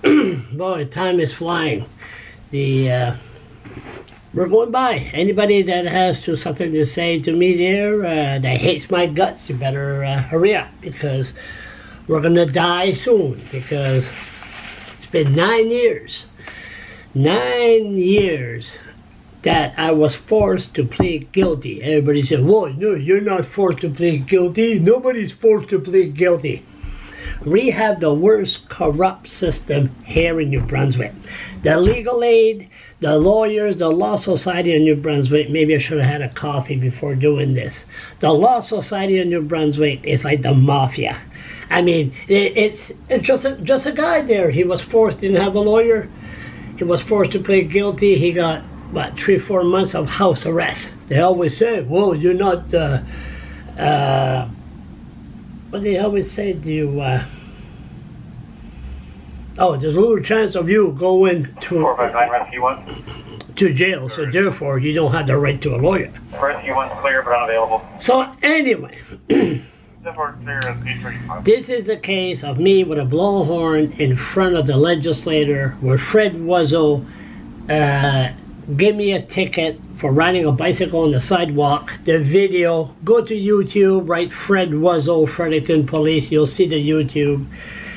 Boy, time is flying. The we're going by. Anybody that has something to say to me there that hates my guts, you better hurry up, because we're gonna die soon. Because it's been 9 years, 9 years that I was forced to plead guilty. Everybody said, "Whoa, no, you're not forced to plead guilty. Nobody's forced to plead guilty." We have the worst corrupt system here in New Brunswick. The legal aid, the lawyers, the Law Society of New Brunswick. Maybe I should have had a coffee before doing this. The Law Society of New Brunswick is like the mafia. I mean, it's just a guy there. He was forced, didn't have a lawyer. He was forced to plead guilty. He got, 3-4 months of house arrest. They always say, "Whoa, you're not, what they always say to you, there's a little chance of you going to 459 Rescue 1. To jail, so therefore you don't have the right to a lawyer." Rescue 1 clear but unavailable. So anyway, Therefore clear at 835. this is the case of me with a blowhorn in front of the legislator, where Fred Wuzzo gave me a ticket for riding a bicycle on the sidewalk. The video, go to YouTube, write Fred Wuzzo, Fredericton Police, you'll see the YouTube.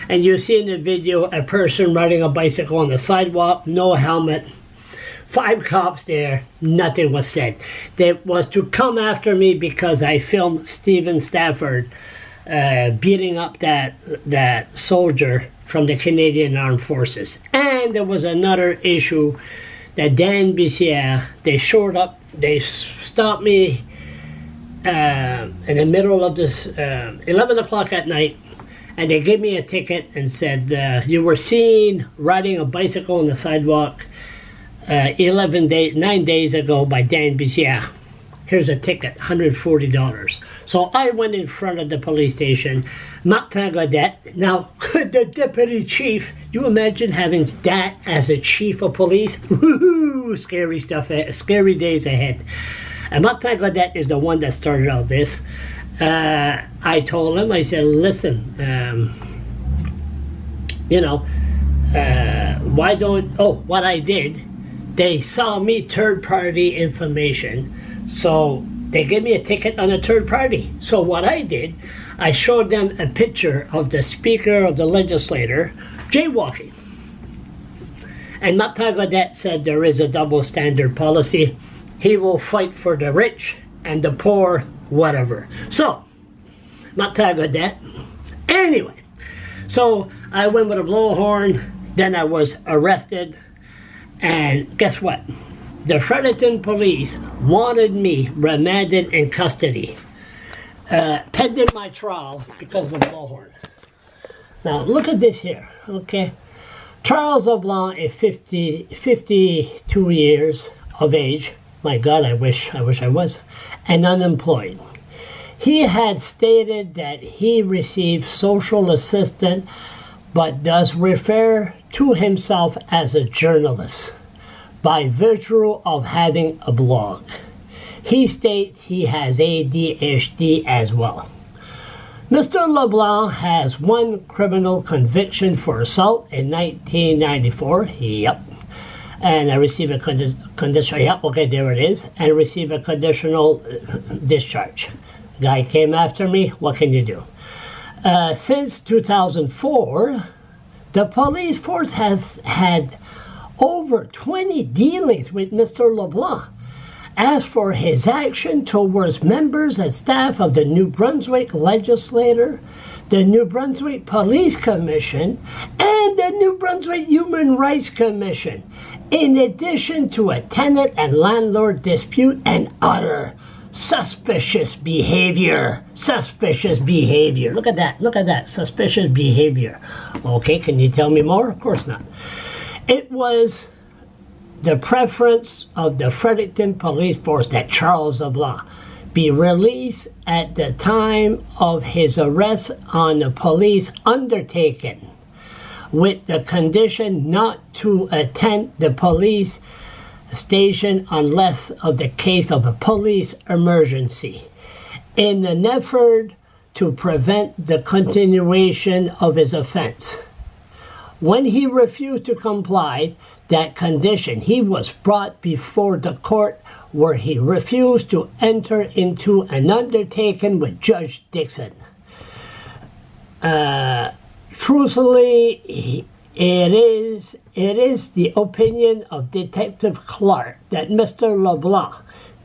And you see in the video a person riding a bicycle on the sidewalk, no helmet, 5 cops there, nothing was said. They was to come after me because I filmed Stephen Stafford beating up that soldier from the Canadian Armed Forces. And there was another issue that Dan Bissiere, they showed up, they stopped me in the middle of this, 11 o'clock at night, and they gave me a ticket and said, "You were seen riding a bicycle on the sidewalk 9 days ago by Dan Bissiere. Here's a ticket, $140. So I went in front of the police station. Martin Godet, now the deputy chief, you imagine having that as a chief of police? Woohoo, scary stuff, scary days ahead. And Martin Godet is the one that started all this. I told him, I said, "Listen, what I did, they saw me third-party information, so they gave me a ticket on a third party. So what I did, I showed them a picture of the Speaker of the Legislature jaywalking. And Martin Godet said there is a double standard policy. He will fight for the rich and the poor, whatever." So, Martin Godet. Anyway, so I went with a blowhorn, then I was arrested, and guess what? The Fredericton police wanted me remanded in custody, pending my trial because of the blowhorn. Now look at this here, okay? Charles LeBlanc is 52 years of age. My God, I wish I was, and unemployed. He had stated that he received social assistance, but does refer to himself as a journalist by virtue of having a blog. He states he has ADHD as well. Mr. LeBlanc has one criminal conviction for assault in 1994. Yep. And I received a conditional, yeah, okay, there it is, and received a conditional discharge. Guy came after me, what can you do? Since 2004, the police force has had over 20 dealings with Mr. LeBlanc. As for his action towards members and staff of the New Brunswick Legislature, the New Brunswick Police Commission, and the New Brunswick Human Rights Commission, in addition to a tenant and landlord dispute and other suspicious behavior. Suspicious behavior. Look at that. Suspicious behavior. Okay, can you tell me more? Of course not. It was the preference of the Fredericton Police Force that Charles LeBlanc be released at the time of his arrest on a police undertaking, with the condition not to attend the police station unless of the case of a police emergency, in an effort to prevent the continuation of his offense. When he refused to comply that condition, he was brought before the court where he refused to enter into an undertaking with Judge Dixon. Truthfully, it is the opinion of Detective Clark that Mr. LeBlanc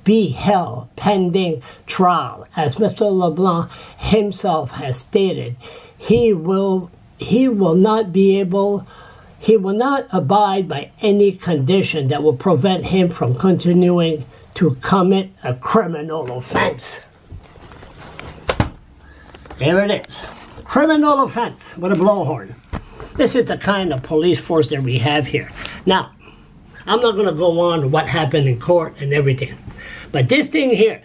be held pending trial. As Mr. LeBlanc himself has stated, he will not abide by any condition that will prevent him from continuing to commit a criminal offense. There it is. Criminal offense with a blowhorn. This is the kind of police force that we have here. Now, I'm not going to go on to what happened in court and everything. But this thing here,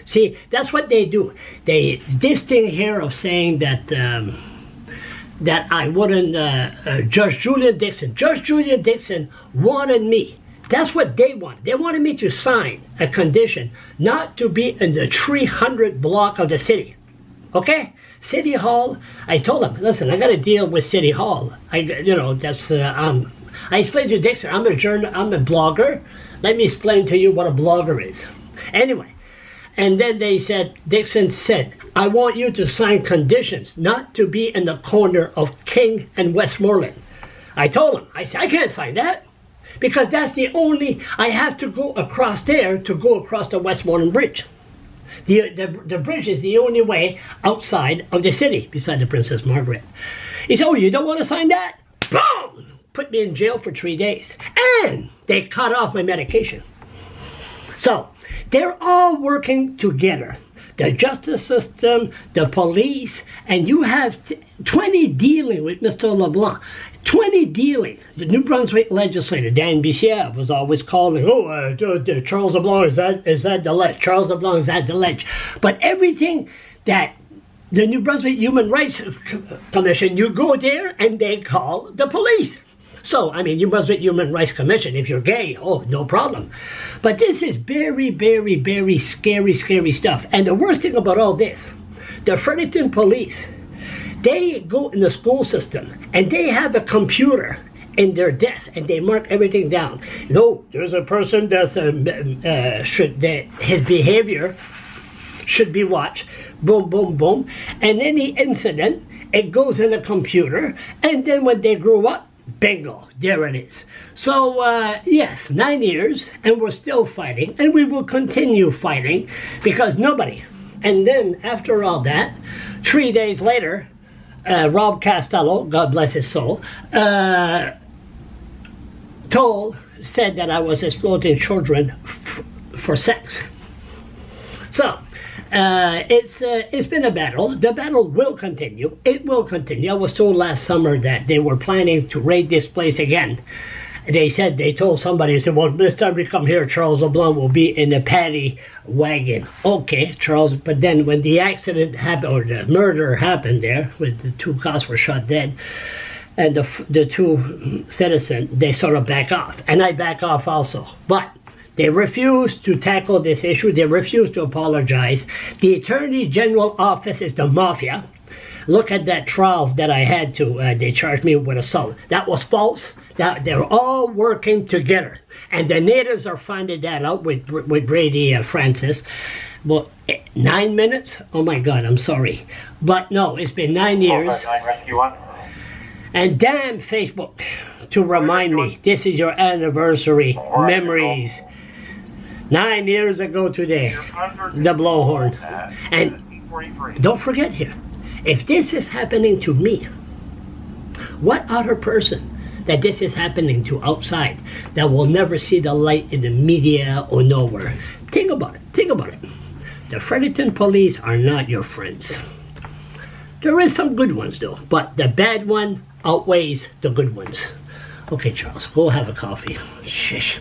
see, that's what they do. This thing here of saying that that I wouldn't, Judge Julian Dixon wanted me. That's what they wanted. They wanted me to sign a condition not to be in the 300 block of the city. Okay? City Hall, I told him, listen, I got to deal with City Hall. I explained to Dixon, I'm a blogger. Let me explain to you what a blogger is. Anyway, and then Dixon said, I want you to sign conditions not to be in the corner of King and Westmoreland. I told him, I said, I can't sign that because that's the only, I have to go across there to go across the Westmoreland Bridge. The bridge is the only way outside of the city, beside the Princess Margaret. He said, oh, you don't want to sign that? Boom! Put me in jail for 3 days. And they cut off my medication. So, they're all working together. The justice system, the police, and you have 20 dealing with Mr. LeBlanc. 20 dealing. The New Brunswick legislator, Dan Bissiere, was always calling, Charles LeBlanc is that the ledge. Charles LeBlanc is at the ledge. But everything that the New Brunswick Human Rights Commission, you go there and they call the police. So, New Brunswick Human Rights Commission, if you're gay, no problem. But this is very, very, very scary, scary stuff. And the worst thing about all this, the Fredericton police, they go in the school system and they have a computer in their desk and they mark everything down. No, there's a person that's his behavior should be watched. Boom, boom, boom. And any incident, it goes in the computer. And then when they grow up, bingo, there it is. So, yes, 9 years, and we're still fighting, and we will continue fighting because nobody. And then after all that, 3 days later, Rob Costello, God bless his soul, said that I was exploiting children for sex. So, it's been a battle. The battle will continue. It will continue. I was told last summer that they were planning to raid this place again. They told somebody, well, this time we come here, Charles LeBlanc will be in a paddy wagon. Okay, Charles, but then when the accident happened, or the murder happened there, when the 2 cops were shot dead, and the 2 citizens, they sort of back off. And I back off also. But they refuse to tackle this issue. They refuse to apologize. The Attorney General office is the mafia. Look at that trial that I had to, they charged me with assault. That was false. They're all working together. And the natives are finding that out with Brady Francis. Well, 9 minutes? Oh my God, I'm sorry. But no, it's been 9 years. Rescue 1. And damn Facebook to remind me, this is your anniversary memories. 9 years ago today, the blowhorn. And don't forget here, if this is happening to me, what other person that this is happening to outside that will never see the light in the media or nowhere? Think about it. Think about it. The Fredericton police are not your friends. There is some good ones though, but the bad one outweighs the good ones. Okay, Charles, go have a coffee. Shish.